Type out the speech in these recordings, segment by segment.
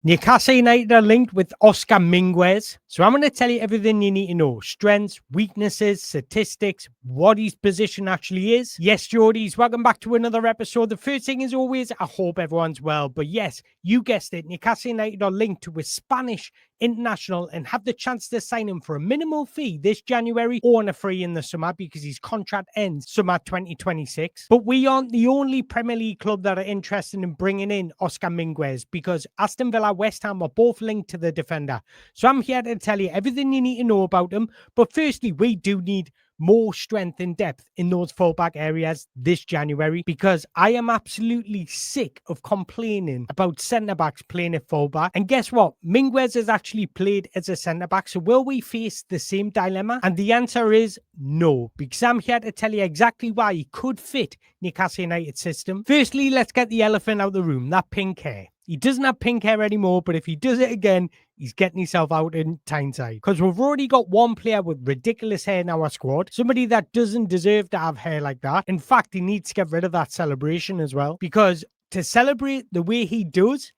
Newcastle United are linked with Óscar Mingueza. So I'm going to tell you everything you need to know. Strengths, weaknesses, statistics, what his position actually is. Yes, Geordies, welcome back to another episode. The first thing is always, I hope everyone's well. But yes, you guessed it. Newcastle United are linked to a Spanish international and have the chance to sign him for a minimal fee this January or on a free in the summer because his contract ends summer 2026. But we aren't the only Premier League club that are interested in bringing in Óscar Mingueza because Aston Villa, West Ham are both linked to the defender. So I'm here to tell you everything you need to know about him. But firstly, we do need more strength and depth in those fullback areas this January because I am absolutely sick of complaining about centre-backs playing at fullback. And guess what? Mingueza has actually played as a centre-back. So will we face the same dilemma? And the answer is no, because I'm here to tell you exactly why he could fit Newcastle United's system. Firstly, let's get the elephant out of the room, that pink hair. He doesn't have pink hair anymore, but if he does it again, he's getting himself out in Tyneside. Because we've already got one player with ridiculous hair in our squad. Somebody that doesn't deserve to have hair like that. In fact, he needs to get rid of that celebration as well. Because to celebrate the way he does,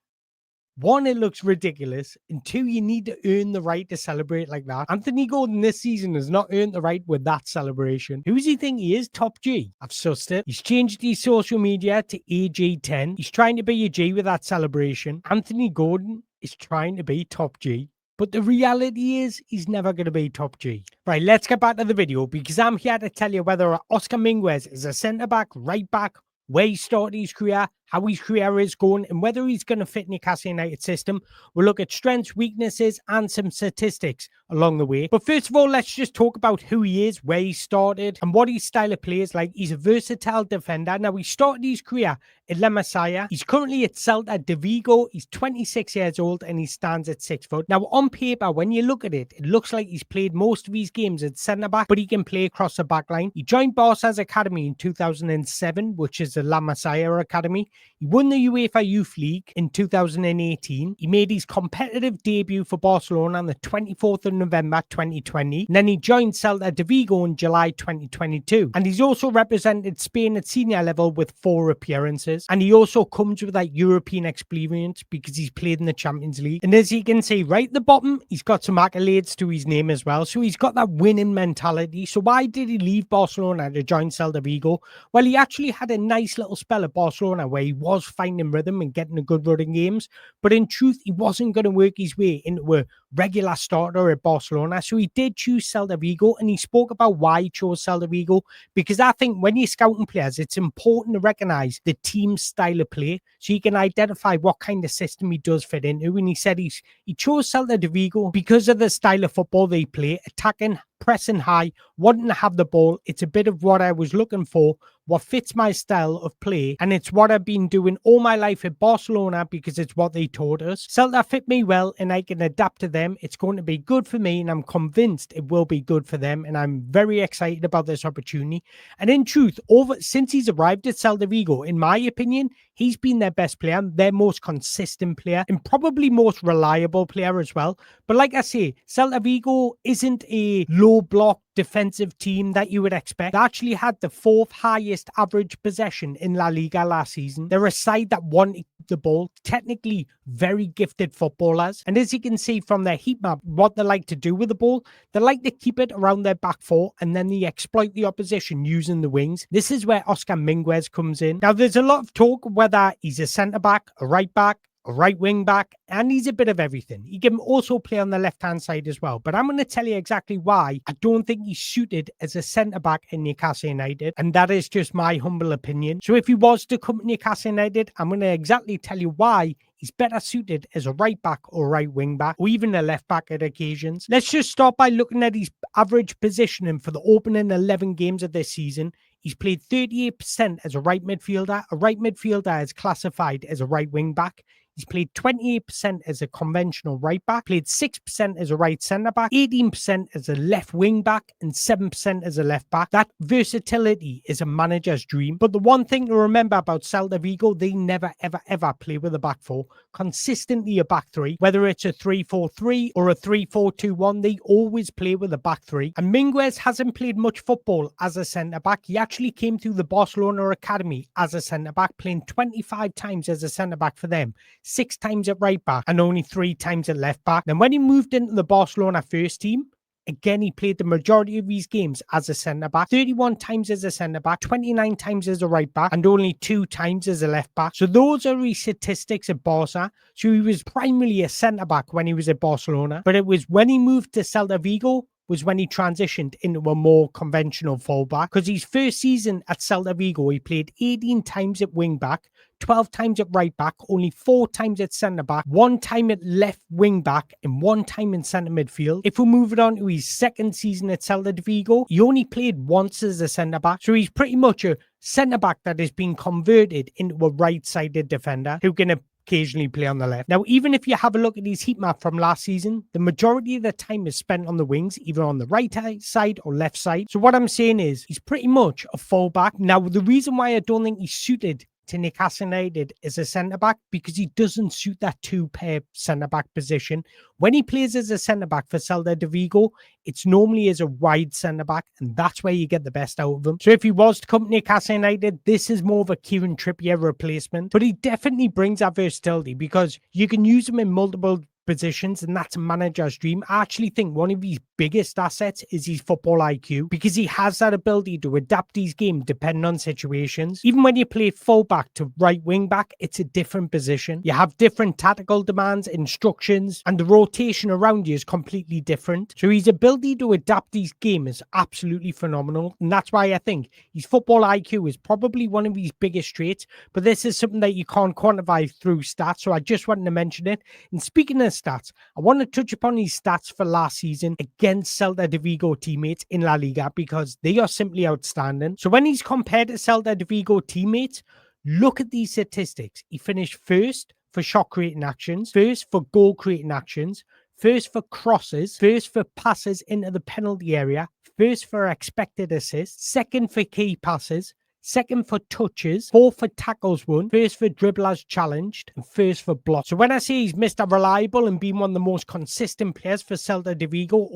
one, it looks ridiculous. And two, you need to earn the right to celebrate like that. Anthony Gordon this season has not earned the right with that celebration. Who does he think he is? Top G. I've sussed it. He's changed his social media to AG10. He's trying to be a G with that celebration. Anthony Gordon is trying to be top G. But the reality is, he's never going to be top G. Right, let's get back to the video because I'm here to tell you whether Óscar Mingueza is a centre-back, right-back, where he started his career, how his career is going, and whether he's going to fit Newcastle United system. We'll look at strengths, weaknesses, and some statistics along the way. But first of all, let's just talk about who he is, where he started, and what his style of play is like. He's a versatile defender. Now, he started his career at La Masia. He's currently at Celta Vigo. He's 26 years old, and he stands at 6 foot. Now, on paper, when you look at it, it looks like he's played most of his games at centre-back, but he can play across the back line. He joined Barca's academy in 2007, which is the La Masia academy. He won the UEFA Youth League in 2018. He made his competitive debut for Barcelona on the 24th of November 2020. And then he joined Celta Vigo in July 2022. And he's also represented Spain at senior level with 4 appearances. And he also comes with that European experience because he's played in the Champions League. And as you can see right at the bottom, he's got some accolades to his name as well. So he's got that winning mentality. So why did he leave Barcelona to join Celta Vigo? Well, he actually had a nice little spell at Barcelona where he was finding rhythm and getting a good run in games, but in truth he wasn't going to work his way into a regular starter at Barcelona, so he did choose Celta Vigo. And he spoke about why he chose Celta Vigo, because I think when you're scouting players, it's important to recognize the team's style of play so you can identify what kind of system he does fit into. And he said he chose Celta Vigo because of the style of football they play, attacking, pressing high, wanting to have the ball. It's a bit of what I was looking for, what fits my style of play, and it's what I've been doing all my life at Barcelona because it's what they taught us. Celta fit me well and I can adapt to them. It's going to be good for me and I'm convinced it will be good for them, and I'm very excited about this opportunity. And in truth, since he's arrived at Celta Vigo, in my opinion, he's been their best player, their most consistent player, and probably most reliable player as well. But like I say, Celta Vigo isn't a low block defensive team that you would expect. They actually had the 4th highest average possession in La Liga last season. They're a side that wanted the ball, technically very gifted footballers. And as you can see from their heat map, what they like to do with the ball, they like to keep it around their back 4 and then they exploit the opposition using the wings. This is where Óscar Mingueza comes in. Now, there's a lot of talk whether he's a centre-back, a right-back, a right wing back, and he's a bit of everything. He can also play on the left-hand side as well. But I'm going to tell you exactly why I don't think he's suited as a centre-back in Newcastle United. And that is just my humble opinion. So if he was to come to Newcastle United, I'm going to exactly tell you why he's better suited as a right back or right wing back, or even a left back at occasions. Let's just start by looking at his average positioning for the opening 11 games of this season. He's played 38% as a right midfielder. A right midfielder is classified as a right wing back. He's played 28% as a conventional right back, played 6% as a right centre back, 18% as a left wing back, and 7% as a left back. That versatility is a manager's dream. But the one thing to remember about Celta Vigo, they never, ever play with a back 4. Consistently a back 3. Whether it's a 3-4-3 or a 3-4-2-1, they always play with a back 3. And Mingueza hasn't played much football as a centre back. He actually came through the Barcelona academy as a centre back, playing 25 times as a centre back for them. 6 times at right back and only 3 times at left back. Then when he moved into the Barcelona first team, again, he played the majority of his games as a centre-back, 31 times as a centre-back, 29 times as a right-back, and only 2 times as a left-back. So those are his statistics at Barca. So he was primarily a centre-back when he was at Barcelona, but it was when he moved to Celta Vigo was when he transitioned into a more conventional fullback, because his first season at Celta Vigo, he played 18 times at wing-back, 12 times at right back, only 4 times at centre back, 1 time at left wing back, and 1 time in centre midfield. If we move it on to his second season at Celta Vigo, he only played once as a centre back. So he's pretty much a centre back that has been converted into a right-sided defender who can occasionally play on the left. Now, even if you have a look at his heat map from last season, the majority of the time is spent on the wings, either on the right side or left side. So what I'm saying is he's pretty much a fullback. Now, the reason why I don't think he's suited to Newcastle United as a centre-back, because he doesn't suit that 2-pair centre-back position. When he plays as a centre-back for Celta de Vigo, it's normally as a wide centre-back, and that's where you get the best out of him. So if he was to come to Newcastle United, this is more of a Kieran Trippier replacement, but he definitely brings that versatility because you can use him in multiple positions, and that's a manager's dream. I actually think one of his biggest assets is his football IQ, because he has that ability to adapt his game depending on situations. Even when you play fullback to right wing back, it's a different position. You have different tactical demands, instructions, and the rotation around you is completely different. So his ability to adapt his game is absolutely phenomenal, and that's why I think his football IQ is probably one of his biggest traits. But this is something that you can't quantify through stats, so I just wanted to mention it. And speaking of stats, I want to touch upon his stats for last season against Celta de Vigo teammates in La Liga, because they are simply outstanding. So when he's compared to Celta de Vigo teammates, look at these statistics. He finished first for shot creating actions, first for goal creating actions, first for crosses, first for passes into the penalty area, first for expected assists, second for key passes, second for touches, fourth for tackles won, first for dribblers challenged, and first for blocks. So when I say he's Mr. Reliable and been one of the most consistent players for Celta de Vigo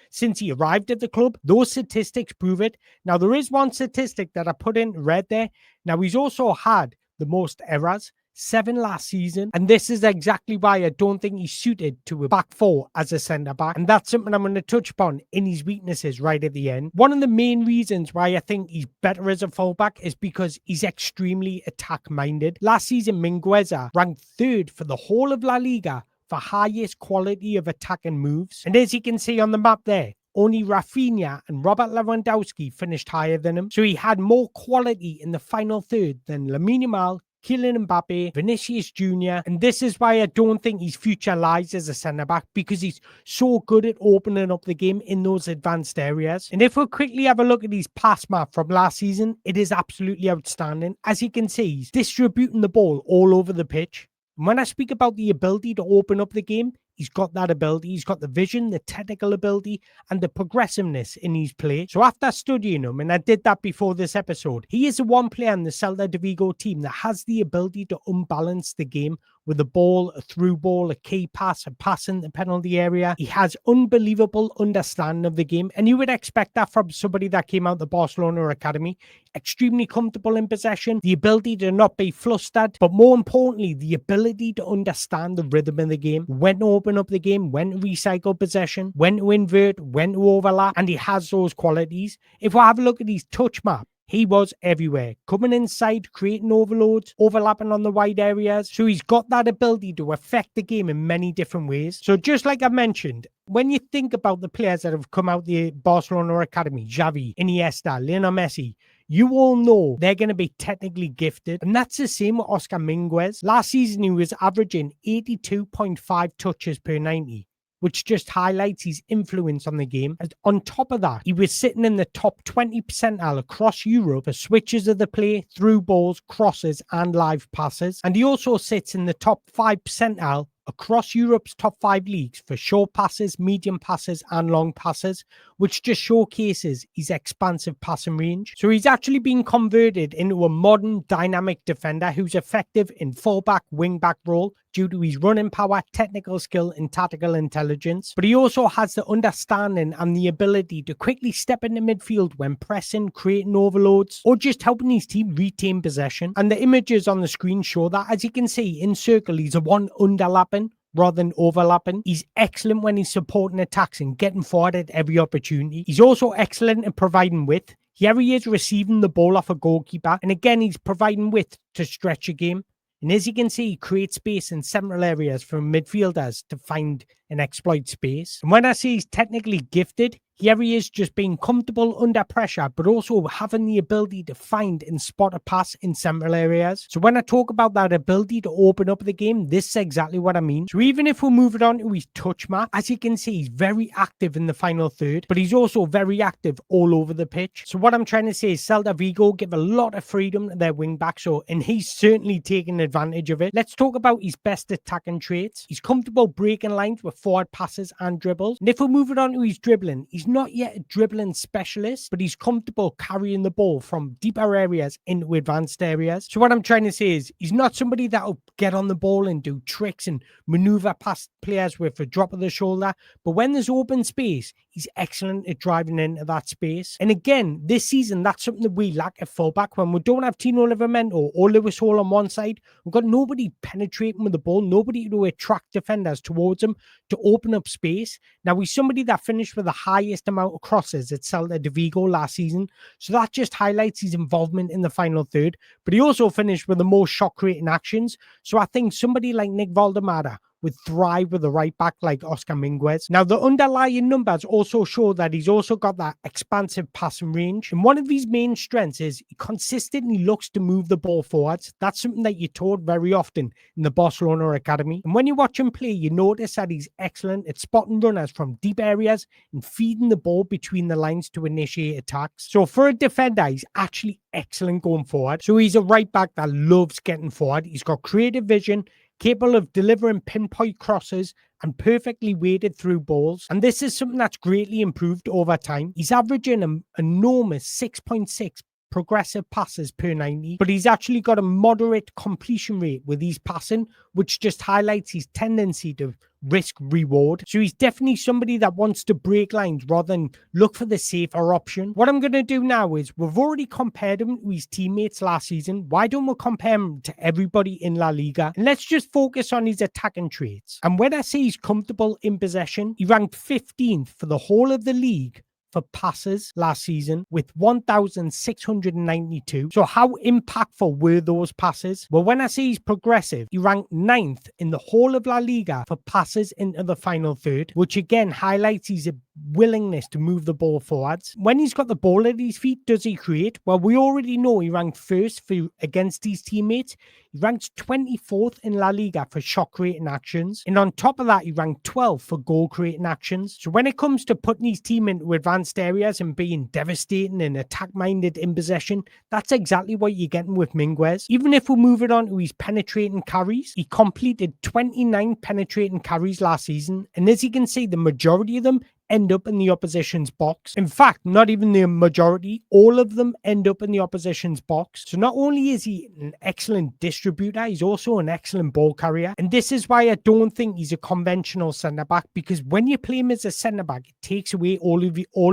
since he arrived at the club, those statistics prove it. Now, there is one statistic that I put in red there. Now, he's also had the most errors, 7 last season, and this is exactly why I don't think he's suited to a back 4 as a centre-back, and that's something I'm going to touch upon in his weaknesses right at the end. One of the main reasons why I think he's better as a fullback is because he's extremely attack-minded. Last season, Mingueza ranked 3rd for the whole of La Liga for highest quality of attacking moves, and as you can see on the map there, only Rafinha and Robert Lewandowski finished higher than him, so he had more quality in the final third than Lamine Yamal, Kylian Mbappe, Vinicius Jr. And this is why I don't think his future lies as a centre-back, because he's so good at opening up the game in those advanced areas. And if we quickly have a look at his pass map from last season, it is absolutely outstanding. As you can see, he's distributing the ball all over the pitch. And when I speak about the ability to open up the game, he's got that ability. He's got the vision, the technical ability, and the progressiveness in his play. So after studying him, and I did that before this episode, he is the one player in the Celta de Vigo team that has the ability to unbalance the game with a ball, a through ball, a key pass, a pass in the penalty area. He has unbelievable understanding of the game, and you would expect that from somebody that came out of the Barcelona academy. Extremely comfortable in possession, the ability to not be flustered, but more importantly, the ability to understand the rhythm of the game, when to open up the game, when to recycle possession, when to invert, when to overlap, and he has those qualities. If we have a look at his touch map, he was everywhere, coming inside, creating overloads, overlapping on the wide areas. So he's got that ability to affect the game in many different ways. So just like I mentioned, when you think about the players that have come out the Barcelona academy, Xavi, Iniesta, Lionel Messi, you all know they're going to be technically gifted. And that's the same with Óscar Mingueza. Last season, he was averaging 82.5 touches per 90. Which just highlights his influence on the game. And on top of that, he was sitting in the top 20 percentile across Europe for switches of the play, through balls, crosses, and live passes. And he also sits in the top 5 percentile across Europe's top 5 leagues for short passes, medium passes, and long passes, which just showcases his expansive passing range. So he's actually been converted into a modern dynamic defender who's effective in fullback, wingback role, due to his running power, technical skill, and tactical intelligence. But he also has the understanding and the ability to quickly step into midfield when pressing, creating overloads, or just helping his team retain possession. And the images on the screen show that. As you can see, in circle, he's a one underlapping rather than overlapping. He's excellent when he's supporting attacks and getting forward at every opportunity. He's also excellent at providing width. Here he is receiving the ball off a goalkeeper, and again, he's providing width to stretch a game. And as you can see, he creates space in several areas for midfielders to find and exploit space. And when I say he's technically gifted, here he is just being comfortable under pressure, but also having the ability to find and spot a pass in several areas. So when I talk about that ability to open up the game, this is exactly what I mean. So even if we're moving on to his touch map, as you can see, he's very active in the final third, but he's also very active all over the pitch. So what I'm trying to say is Celta Vigo give a lot of freedom to their wing back, and he's certainly taking advantage of it. Let's talk about his best attacking traits. He's comfortable breaking lines with forward passes and dribbles. And if we're moving on to his dribbling, he's not yet a dribbling specialist, but he's comfortable carrying the ball from deeper areas into advanced areas. So what I'm trying to say is he's not somebody that'll get on the ball and do tricks and maneuver past players with a drop of the shoulder, but when there's open space, he's excellent at driving into that space. And again, this season, that's something that we lack at fullback. When we don't have Tino Livramento or Lewis Hall on one side, we've got nobody penetrating with the ball, nobody to attract defenders towards him to open up space. Now, he's somebody that finished with the highest amount of crosses at Celta Vigo last season, so that just highlights his involvement in the final third. But he also finished with the most shot-creating actions, so I think somebody like Nick Valdemara would thrive with a right back like Óscar Mingueza. Now, the underlying numbers also show that he's also got that expansive passing range. And one of his main strengths is he consistently looks to move the ball forwards. That's something that you're taught very often in the Barcelona Academy. And when you watch him play, you notice that he's excellent at spotting runners from deep areas and feeding the ball between the lines to initiate attacks. So for a defender, he's actually excellent going forward. So he's a right back that loves getting forward. He's got creative vision, capable of delivering pinpoint crosses and perfectly weighted through balls. And this is something that's greatly improved over time. He's averaging an enormous 6.6 progressive passes per 90, but he's actually got a moderate completion rate with his passing, which just highlights his tendency to risk reward. So he's definitely somebody that wants to break lines rather than look for the safer option. What I'm going to do now is we've already compared him to his teammates last season. Why don't we compare him to everybody in La Liga? And let's just focus on his attacking traits. And when I say he's comfortable in possession, he ranked 15th for the whole of the league for passes last season with 1,692. So how impactful were those passes? Well, when I say he's progressive, he ranked 9th in the whole of La Liga for passes into the final third, which again highlights his willingness to move the ball forwards. When he's got the ball at his feet, does he create? Well, we already know he ranked first against his teammates. He ranks 24th in La Liga for shot creating actions. And on top of that, he ranked 12th for goal creating actions. So when it comes to putting his team into advanced areas and being devastating and attack-minded in possession, that's exactly what you're getting with Mingueza. Even if we move it on to his penetrating carries, he completed 29 penetrating carries last season. And as you can see, the majority of them end up in the opposition's box. In fact, not even the majority, all of them end up in the opposition's box. So not only is he an excellent distributor, he's also an excellent ball carrier. And this is why I don't think he's a conventional centre-back, because when you play him as a centre-back, it takes away all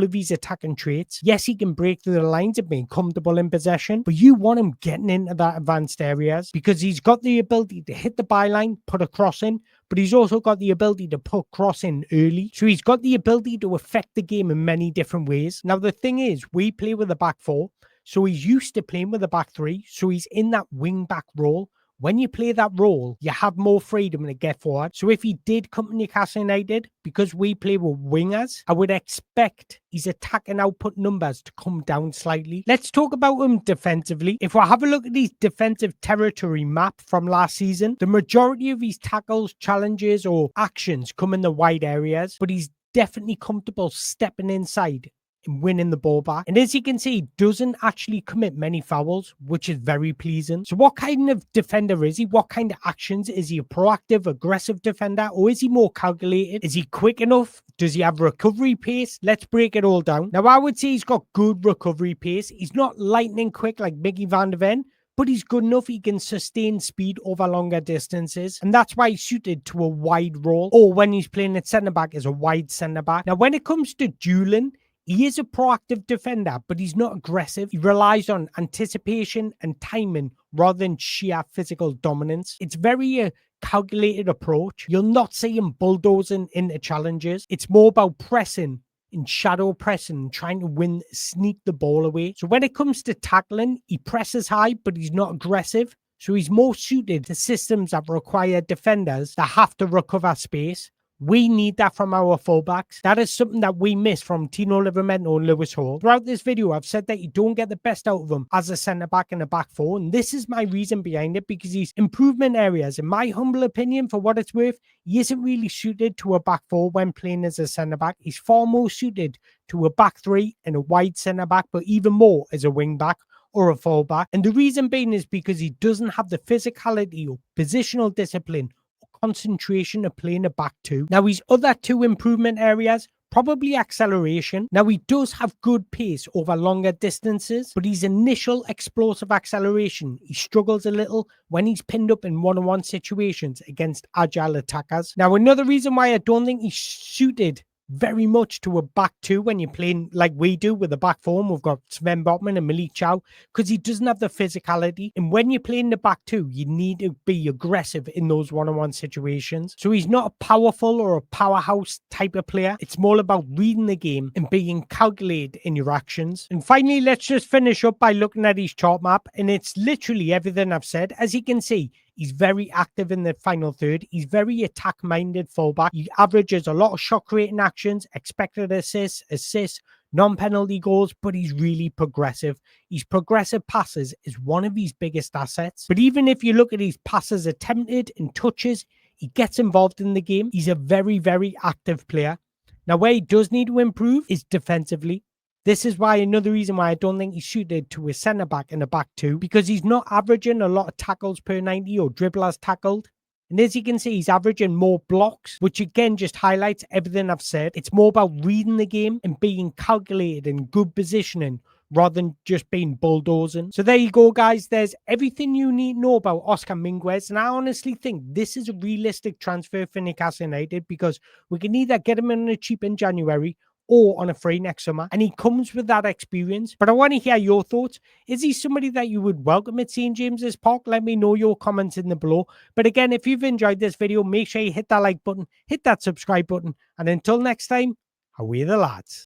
of his attacking traits. Yes, he can break through the lines and being comfortable in possession, but you want him getting into that advanced areas because he's got the ability to hit the byline, put a cross in, but he's also got the ability to put cross in early. So he's got the ability to affect the game in many different ways. Now, the thing is, we play with a back four, so he's used to playing with a back three, so he's in that wing back role. When you play that role, you have more freedom to get forward. So if he did come to Newcastle United, because we play with wingers, I would expect his attack and output numbers to come down slightly. Let's talk about him defensively. If we have a look at his defensive territory map from last season, the majority of his tackles, challenges, or actions come in the wide areas, but he's definitely comfortable stepping inside and winning the ball back. And as you can see, he doesn't actually commit many fouls, which is very pleasing. So what kind of defender is he? What kind of actions? Is he a proactive, aggressive defender? Or is he more calculated? Is he quick enough? Does he have recovery pace? Let's break it all down. Now, I would say he's got good recovery pace. He's not lightning quick like Mickey van der Ven, but he's good enough. He can sustain speed over longer distances, and that's why he's suited to a wide role, or when he's playing at centre-back as a wide centre-back. Now, when it comes to dueling, he is a proactive defender, but he's not aggressive. He relies on anticipation and timing rather than sheer physical dominance. It's very calculated approach. You'll not see him bulldozing into challenges. It's more about pressing, in shadow pressing, trying to sneak the ball away. So when it comes to tackling, he presses high, but he's not aggressive. So he's more suited to systems that require defenders that have to recover space. We need that from our fullbacks. That is something that we miss from Tino Livramento and Lewis Hall. Throughout this video, I've said that you don't get the best out of him as a centre-back and a back four, and this is my reason behind it, because he's improvement areas, in my humble opinion, for what it's worth, he isn't really suited to a back four when playing as a centre-back. He's far more suited to a back three and a wide centre-back, but even more as a wing-back or a full-back. And the reason being is because he doesn't have the physicality or positional discipline concentration of playing a back two. Now, his other two improvement areas, probably acceleration. Now, he does have good pace over longer distances, but his initial explosive acceleration, he struggles a little when he's pinned up in one-on-one situations against agile attackers. Now, another reason why I don't think he's suited very much to a back two when you're playing like we do with a back four. We've got Sven Botman and Malik Chow, because he doesn't have the physicality. And when you're playing the back two, you need to be aggressive in those one-on-one situations. So he's not a powerful or a powerhouse type of player. It's more about reading the game and being calculated in your actions. And finally, let's just finish up by looking at his chart map. And it's literally everything I've said. As you can see, he's very active in the final third. He's very attack-minded fullback. He averages a lot of shot-creating actions, expected assists, non-penalty goals, but he's really progressive. His progressive passes is one of his biggest assets. But even if you look at his passes attempted and touches, he gets involved in the game. He's a very, very active player. Now, where he does need to improve is defensively. This is why another reason why I don't think he's suited to a centre-back and a back two, because he's not averaging a lot of tackles per 90 or dribblers tackled. And as you can see, he's averaging more blocks, which again just highlights everything I've said. It's more about reading the game and being calculated and good positioning rather than just being bulldozing. So there you go, guys. There's everything you need to know about Óscar Mingueza. And I honestly think this is a realistic transfer for Newcastle United, because we can either get him in a cheap in January or on a free next summer, and he comes with that experience. But I want to hear your thoughts. Is he somebody that you would welcome at St. James's Park? Let me know your comments in the below. But again, if you've enjoyed this video, make sure you hit that like button, hit that subscribe button, and until next time, away the lads.